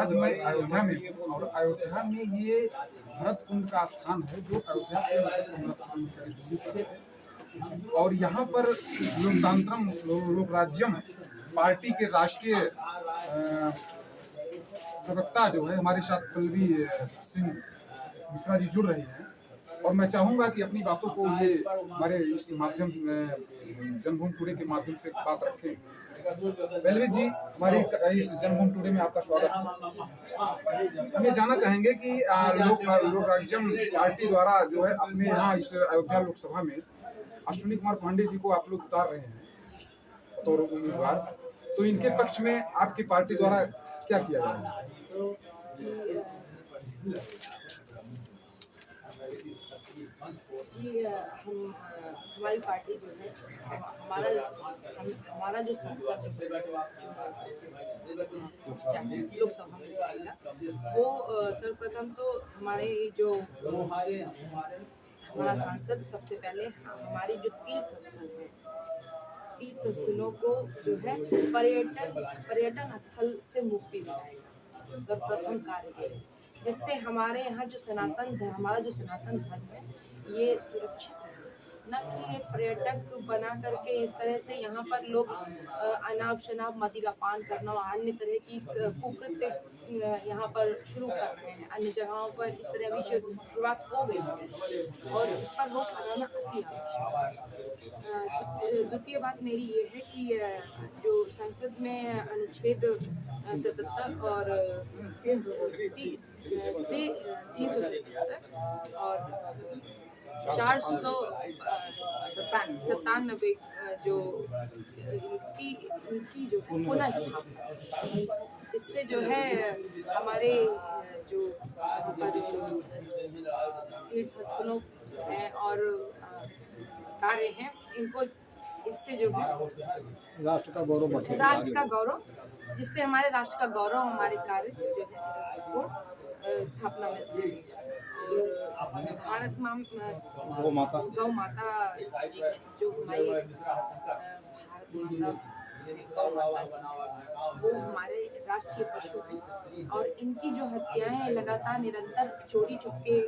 आज मैं अयोध्या में हूँ और अयोध्या में ये भरत कुंड का स्थान है जो अयोध्या से 15 किलोमीटर दूरी पर है। और यहाँ पर लोकतंत्रम लोक राज्यम पार्टी के राष्ट्रीय प्रवक्ता जो है हमारे साथ पल्लवी सिंह मिश्रा जी जुड़ रही हैं और मैं चाहूँगा कि अपनी बातों को ये हमारे इस माध्यम जन्मभूमि टुडे के माध्यम से बात रखें। पल्लवी जी, हमारी इस जन्मभूमि टुडे में आपका स्वागत है। हम ये जानना चाहेंगे कि लोक राज्यम पार्टी द्वारा जो है अपने यहाँ इस अयोध्या लोकसभा में अश्विनी कुमार पांडे जी को आप लोग उतार रहे हैं तो उम्मीदवार, तो इनके पक्ष में आपकी पार्टी द्वारा क्या किया जा रहा है? जी हमारी पार्टी जो है हमारा जो संसद लोकसभा में जाएगा वो सर्वप्रथम तो हमारा सांसद सबसे पहले हमारी जो तीर्थ स्थलों को जो है पर्यटन स्थल से मुक्ति दिलाएगा। सर्वप्रथम कार्य है जिससे हमारे यहाँ हमारा जो सनातन धर्म है ये सुरक्षित है, न कि पर्यटक बना करके इस तरह से यहाँ पर लोग अनाप शनाप मदिरा पान करना और अन्य तरह की कुकृत्य यहाँ पर शुरू कर रहे हैं। अन्य जगहों पर इस तरह अभी शुरुआत हो गई है और इस पर रोक लगाना अति आवश्यक। द्वितीय बात मेरी ये है कि जो संसद में अनुच्छेद 77 और 377 और 497 जो इनकी जो है पुनः स्थापना, जिससे जो है हमारे जो तीर्थ स्थलों हैं और कार्य हैं इनको इससे जो है राष्ट्र का गौरव जिससे हमारे राष्ट्र का गौरव हमारे कार्य जो है को स्थापना में भारत गौ माता जी है जो हमारी भारत माता गौ माता जी वो हमारे राष्ट्रीय पशु हैं और इनकी जो हत्याएं लगातार निरंतर चोरी छुपके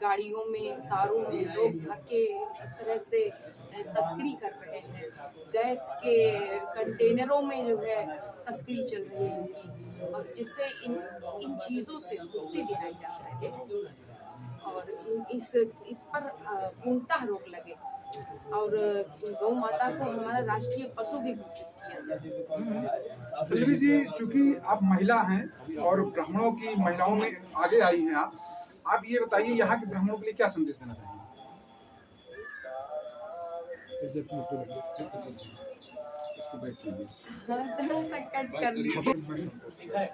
गाड़ियों में कारों में लोग भर के इस तरह से तस्करी कर रहे हैं। गैस के कंटेनरों में जो है तस्करी चल रही है इनकी, और जिससे इन चीज़ों से मुक्ति दिलाई जा सके और इस पर पूर्णतः रोक लगे और गौ माता को हमारा राष्ट्रीय पशु भी घोषित किया जाए। पल्लवी जी, चूंकि आप महिला हैं और ब्राह्मणों की महिलाओं में आगे आई हैं आप ये बताइए यहाँ के ब्राह्मणों के लिए क्या संदेश देना चाहेंगे?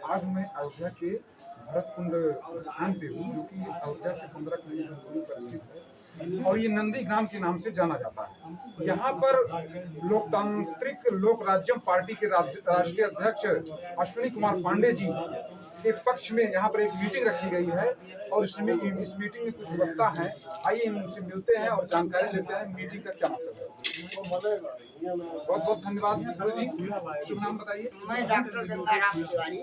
आज मैं अयोध्या के भरत कुंड स्थान पे हूँ जो कि अयोध्या से 15 किलोमीटर दूरी पर स्थित है और ये नंदी ग्राम के नाम से जाना जाता है। यहाँ पर लोकतांत्रिक लोक राज्यम पार्टी के राष्ट्रीय अध्यक्ष अश्विनी कुमार पांडे जी के पक्ष में यहाँ पर एक मीटिंग रखी गई है और इस मीटिंग में कुछ वक्ता हैं। आइए इनसे मिलते हैं और जानकारी लेते हैं मीटिंग का क्या मकसद है। बहुत बहुत धन्यवाद गुरु जी। शुभ नाम बताइए। मैं डॉक्टर गंगाराम तिवारी,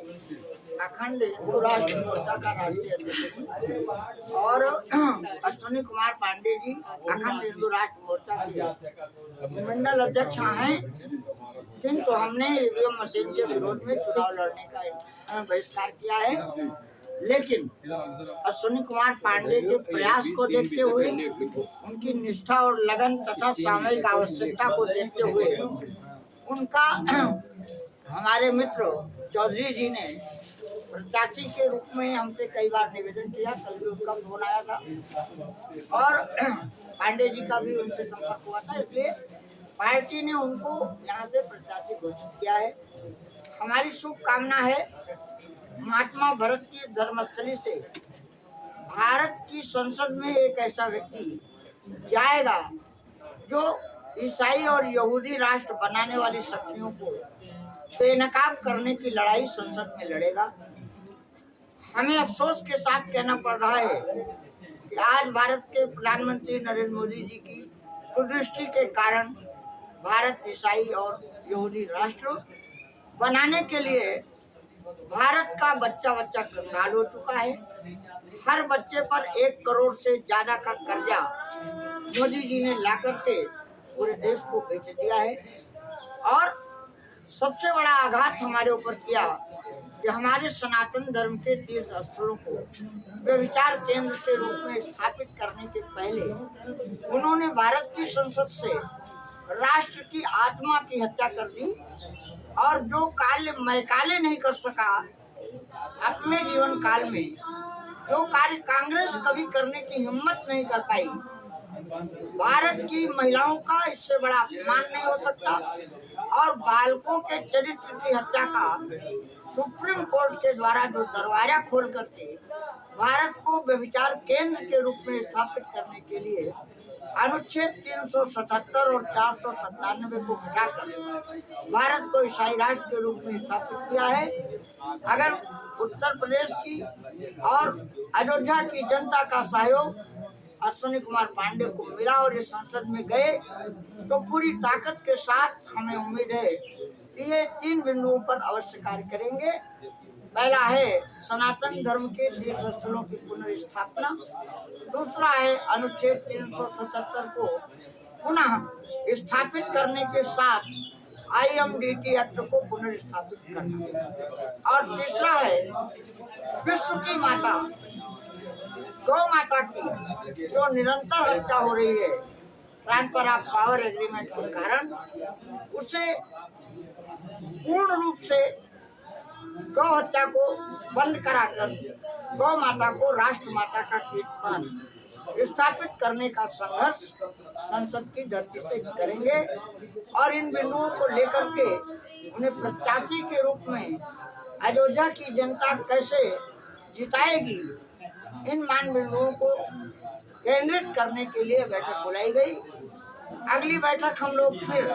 अखंड हिंदू राष्ट्र मोर्चा का राष्ट्रीय अध्यक्ष और अश्विनी कुमार पांडे जी अखंड हिंदू राष्ट्र मोर्चा के मंडल अध्यक्ष हैं, किंतु हमने ईवीएम मशीन के विरोध में चुनाव लड़ने का बहिष्कार किया है। लेकिन अश्विनी कुमार पांडे के प्रयास को देखते हुए, उनकी निष्ठा और लगन तथा सामूहिक आवश्यकता को देखते हुए उनका हमारे मित्र चौधरी जी ने प्रत्याशी के रूप में हमसे कई बार निवेदन किया। कल भी उनका फोन आया था और पांडे जी का भी उनसे संपर्क हुआ था, इसलिए पार्टी ने उनको यहाँ से प्रत्याशी घोषित किया है। हमारी शुभकामना है महात्मा भरत की धर्मस्थली से भारत की संसद में एक ऐसा व्यक्ति जाएगा जो ईसाई और यहूदी राष्ट्र बनाने वाली शक्तियों को बेनकाब करने की लड़ाई संसद में लड़ेगा। हमें अफसोस के साथ कहना पड़ रहा है कि आज भारत के प्रधानमंत्री नरेंद्र मोदी जी की कुदृष्टि के कारण भारत ईसाई और यहूदी राष्ट्र बनाने के लिए भारत का बच्चा बच्चा कंगाल हो चुका है। हर बच्चे पर 1 करोड़ से ज्यादा का कर्जा मोदी जी ने ला करके पूरे देश को बेच दिया है। और सबसे बड़ा आघात हमारे ऊपर किया कि हमारे सनातन धर्म के तीर्थ स्थलों को व्यभिचार केंद्र के रूप में स्थापित करने के पहले उन्होंने भारत की संसद से राष्ट्र की आत्मा की हत्या कर दी। और जो काले नहीं कर सका अपने जीवन काल में, जो कार्य कांग्रेस कभी करने की हिम्मत नहीं कर पाई, भारत की महिलाओं का इससे बड़ा अपमान नहीं हो सकता। और बालकों के चरित्र की हत्या का सुप्रीम कोर्ट के द्वारा जो दरवाजा खोल करके भारत को व्यभिचार केंद्र के रूप में स्थापित करने के लिए अनुच्छेद 377 और 497 को हटाकर भारत को ईसाई राष्ट्र के रूप में स्थापित किया है। अगर उत्तर प्रदेश की और अयोध्या की जनता का सहयोग अश्विनी कुमार पांडे को मिला और ये संसद में गए तो पूरी ताकत के साथ हमें उम्मीद है कि ये 3 बिंदुओं पर अवश्य कार्य करेंगे। पहला है सनातन धर्म के तीर्थ स्थलों की पुनर्स्थापना, दूसरा है अनुच्छेद 377 को पुनः स्थापित करने के साथ IMDT एक्ट को पुनर्स्थापित करना, और तीसरा है विश्व की माता गौ माता की जो निरंतर हत्या हो रही है ट्रांसफर ऑफ पावर एग्रीमेंट के कारण, उसे पूर्ण रूप से गौ हत्या को बंद कराकर गौ माता को राष्ट्र माता का कीर्तिमान स्थापित करने का संघर्ष संसद की धरती से करेंगे। और इन बिंदुओं को लेकर के उन्हें प्रत्याशी के रूप में अयोध्या की जनता कैसे जिताएगी, इन मान बिंदुओं को केंद्रित करने के लिए बैठक बुलाई गई। अगली बैठक हम लोग फिर